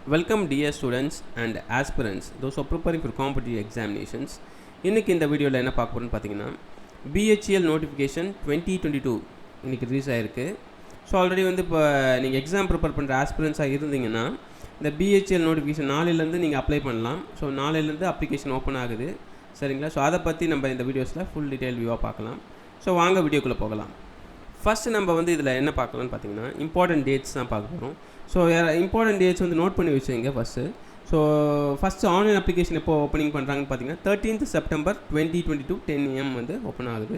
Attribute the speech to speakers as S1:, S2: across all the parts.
S1: Welcome dear students and aspirants, those who are preparing for competitive examinations. இன்னைக்கு இந்த வீடியோவில் என்ன பார்க்க போகிறோன்னு பார்த்தீங்கன்னா BHEL நோட்டிஃபிகேஷன் 2022 இன்றைக்கி ரிலீஸ் ஆகிருக்கு. ஸோ ஆல்ரெடி வந்து இப்போ நீங்கள் எக்ஸாம் ப்ரிப்பேர் பண்ணுற ஆஸ்பிரன்ஸாக இருந்தீங்கன்னா இந்த BHEL நோட்டிஃபிகேஷன் நாளையிலேருந்து நீங்கள் அப்ளை பண்ணலாம். ஸோ நாளையிலேருந்து அப்ளிகேஷன் ஓப்பன் ஆகுது, சரிங்களா? ஸோ அதை பற்றி நம்ம இந்த வீடியோஸில் ஃபுல் டீட்டெயில் வியூவாக பார்க்கலாம். ஸோ வாங்க வீடியோக்குள்ளே போகலாம். ஃபஸ்ட்டு நம்ம வந்து இதில் என்ன பார்க்கலான்னு பார்த்தீங்கன்னா இம்பார்ட்டன்ட் டேட்ஸ் தான் பார்க்க போகிறோம். ஸோ இம்பார்ட்டன்ட் டேட்ஸ் வந்து நோட் பண்ணி வச்சுங்க first. So first online application எப்போ ஓப்பனிங் பண்ணுறாங்கன்னு பார்த்தீங்கன்னா 13th September 2022 10 AM வந்து ஓப்பன் ஆகுது.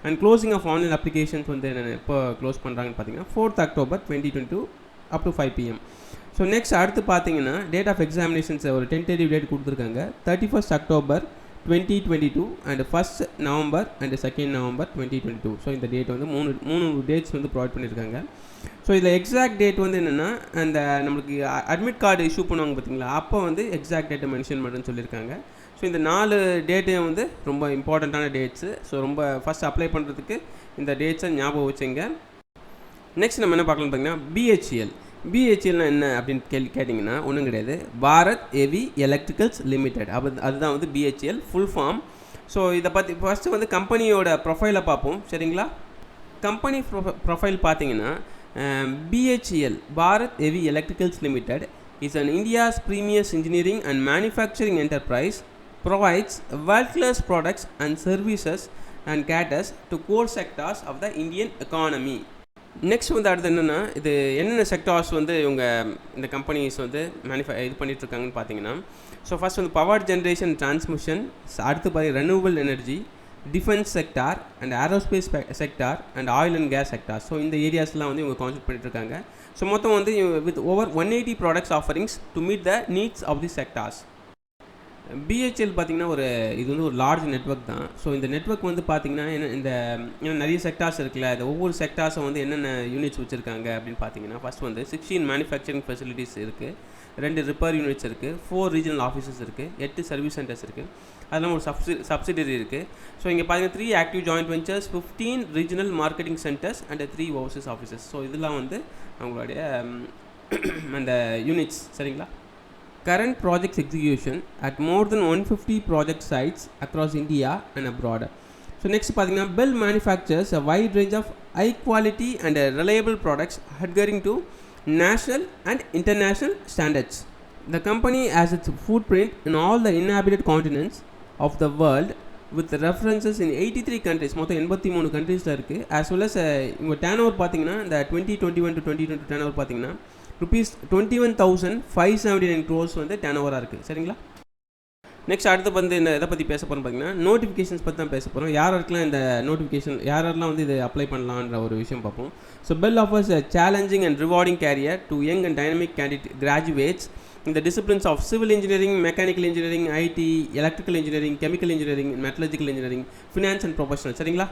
S1: And closing of online applications வந்து எப்போ க்ளோஸ் பண்ணுறாங்கன்னு பார்த்தீங்கன்னா 4th October 2022 up to 5 PM. So next அடுத்து பார்த்தீங்கன்னா டேட் ஆஃப் எக்ஸாமினேஷன்ஸ் ஒரு டென்டேட்டிவ் டேட் கொடுத்துருக்காங்க 31st October 2022 and 1st November and 2nd November 2022. So இந்த டேட் வந்து மூணு டேட்ஸ் வந்து ப்ரொவைட் பண்ணியிருக்காங்க. ஸோ இதில் எக்ஸாக்ட் டேட் வந்து என்னென்னா அந்த நம்மளுக்கு அட்மிட் கார்டு இஷ்யூ பண்ணுவாங்க பார்த்தீங்களா, அப்போ வந்து எக்ஸாக்ட் டேட்டை மென்ஷன் பண்ணுறேன்னு சொல்லியிருக்காங்க. ஸோ இந்த 4 டேட்டையும் வந்து ரொம்ப இம்பார்ட்டண்ட்டான டேட்ஸு. ஸோ ரொம்ப ஃபஸ்ட் அப்ளை பண்ணுறதுக்கு இந்த டேட்ஸை ஞாபகம் வச்சுங்க. நெக்ஸ்ட் நம்ம என்ன பார்க்கலாம்னு பார்த்தீங்கன்னா BHELனா என்ன அப்படின்னு கேட்டிங்கன்னா ஒன்றும் கிடையாது, பாரத் ஹெவி எலக்ட்ரிக்கல்ஸ் லிமிடெட். அதுதான் வந்து BHEL ஃபுல் ஃபார்ம். ஸோ இதை பற்றி ஃபஸ்ட்டு வந்து கம்பெனியோட ப்ரொஃபைலை பார்ப்போம், சரிங்களா? கம்பெனி ப்ரொஃபைல் பார்த்தீங்கன்னா BHEL Bharat heavy electricals limited is an India's premier engineering and manufacturing enterprise provides world-class products and services and caters to core sectors of the Indian economy. Next வந்து அடுத்து என்னென்னா இது என்னென்ன செக்டார்ஸ் வந்து இவங்க இந்த கம்பெனிஸ் வந்து இது பண்ணிகிட்ருக்காங்கன்னு பார்த்தீங்கன்னா ஸோ ஃபஸ்ட் வந்து பவர் ஜென்ரேஷன் டிரான்ஸ்மிஷன், அடுத்து பார்த்தீங்கன்னா renewable energy, defence sector and aerospace sector and oil and gas sector. So இந்த ஏரியாஸ்லாம் வந்து இவங்க கான்சென்ட்ரேட் பண்ணிட்டுருக்காங்க. ஸோ மொத்தம் வந்து with over 180 products offerings to meet the needs of the sectors. BHEL பார்த்திங்கன்னா இது வந்து ஒரு லார்ஜ் நெட்வொர்க் தான். ஸோ இந்த நெட்வொர்க் வந்து பார்த்திங்கன்னா ஏன்னா நிறைய செக்டார்ஸ் இருக்குல்ல, இந்த ஒவ்வொரு செக்டார்ஸும் வந்து என்னென்ன யூனிட்ஸ் வச்சுருக்காங்க அப்படின்னு பார்த்தீங்கன்னா ஃபஸ்ட் வந்து 16 மேனுஃபேக்சரிங் ஃபெசிலிட்டிஸ் இருக்குது, 2 ரிப்பேர் யூனிட்ஸ் இருக்குது, 4 ரீஜனல் ஆஃபீஸஸ் இருக்குது, 8 சர்வீஸ் சென்டர்ஸ் இருக்குது, அதெல்லாம் ஒரு சப்சிடியரி இருக்குது. ஸோ இங்கே பார்த்தீங்கன்னா 3 active joint ventures, 15 regional marketing centres and 3 Overseas offices. So இதெல்லாம் வந்து அவங்களுடைய அந்த யூனிட்ஸ், சரிங்களா? Current projects execution at more than 150 project sites across India and abroad. So next பார்த்தீங்கன்னா BHEL manufactures a wide range of high quality and reliable products adhering to national and international standards. The company has its footprint in all the inhabited continents of the world with references in 83 countries. மொத்தம் 83 கண்ட்ரீஸில் இருக்குது. as well as இவங்க turn பார்த்தீங்கன்னா இந்த 2021 to 2022 turn பார்த்தீங்கன்னா rupees 21,579 crores வந்து turn ஓவராக இருக்குது, சரிங்களா? நெக்ஸ்ட் அடுத்து வந்து இந்த இதை பற்றி பேச போகிறோம் பார்த்தீங்கன்னா நோட்டிஃபிகேஷன்ஸ் பற்றி தான் பேச போகிறோம். யாரெல்லாம் இந்த நோட்டிஃபிகேஷன் யாரெல்லாம் வந்து இது அப்ளை பண்ணலான்ற ஒரு விஷயம் பார்ப்போம். So BHEL offers a challenging and rewarding career to young and dynamic candidate graduates in the disciplines of civil engineering, mechanical engineering, IT, electrical engineering, chemical engineering, metallurgical engineering, finance and professional, சரிங்களா?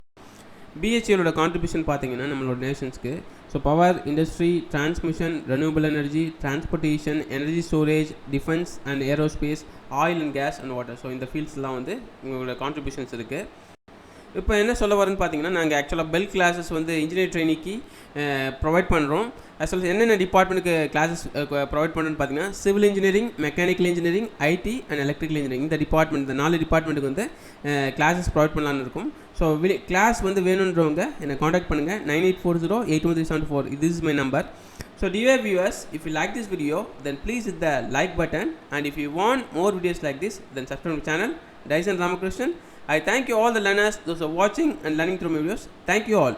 S1: BHELோட contribution பார்த்தீங்கன்னா நம்மளோட நேஷன்ஸ்க்கு so power industry, transmission, renewable energy, transportation, energy storage, defence and aerospace, oil and gas and water. So இந்த ஃபீல்ட்ஸ்லாம் வந்து உங்களோட contributions இருக்குது. இப்போ என்ன சொல்ல வரேன்னு பார்த்தீங்கன்னா நாங்கள் ஆக்சுவலாக BHEL கிளாஸஸ் வந்து இன்ஜினியர் ட்ரெயினிக்கு ப்ரொவைட் பண்ணுறோம். as well as என்னென்ன டிபார்ட்மெண்ட்டுக்கு கிளாஸஸ் ப்ரொவைட் பண்ணுறோன்னு பார்த்தீங்கன்னா civil engineering, mechanical engineering, IT and electrical engineering. இந்த டிபார்ட்மெண்ட் இந்த 4 டிபார்ட்மெண்ட்டுக்கு வந்து கிளாஸஸ் ப்ரொவைட் பண்ணலான்னு இருக்கும். ஸோ கிளாஸ் வந்து வேணுன்றவங்க என்னை காண்டாக்ட் பண்ணுங்கள் 9840813744. this is my number. So dear viewers, if you like this video then please hit the like button, and if you want more videos like this then subscribe to my channel Dyson Ramakrishnan. I thank you all the learners, those who are watching and learning through my videos. Thank you all.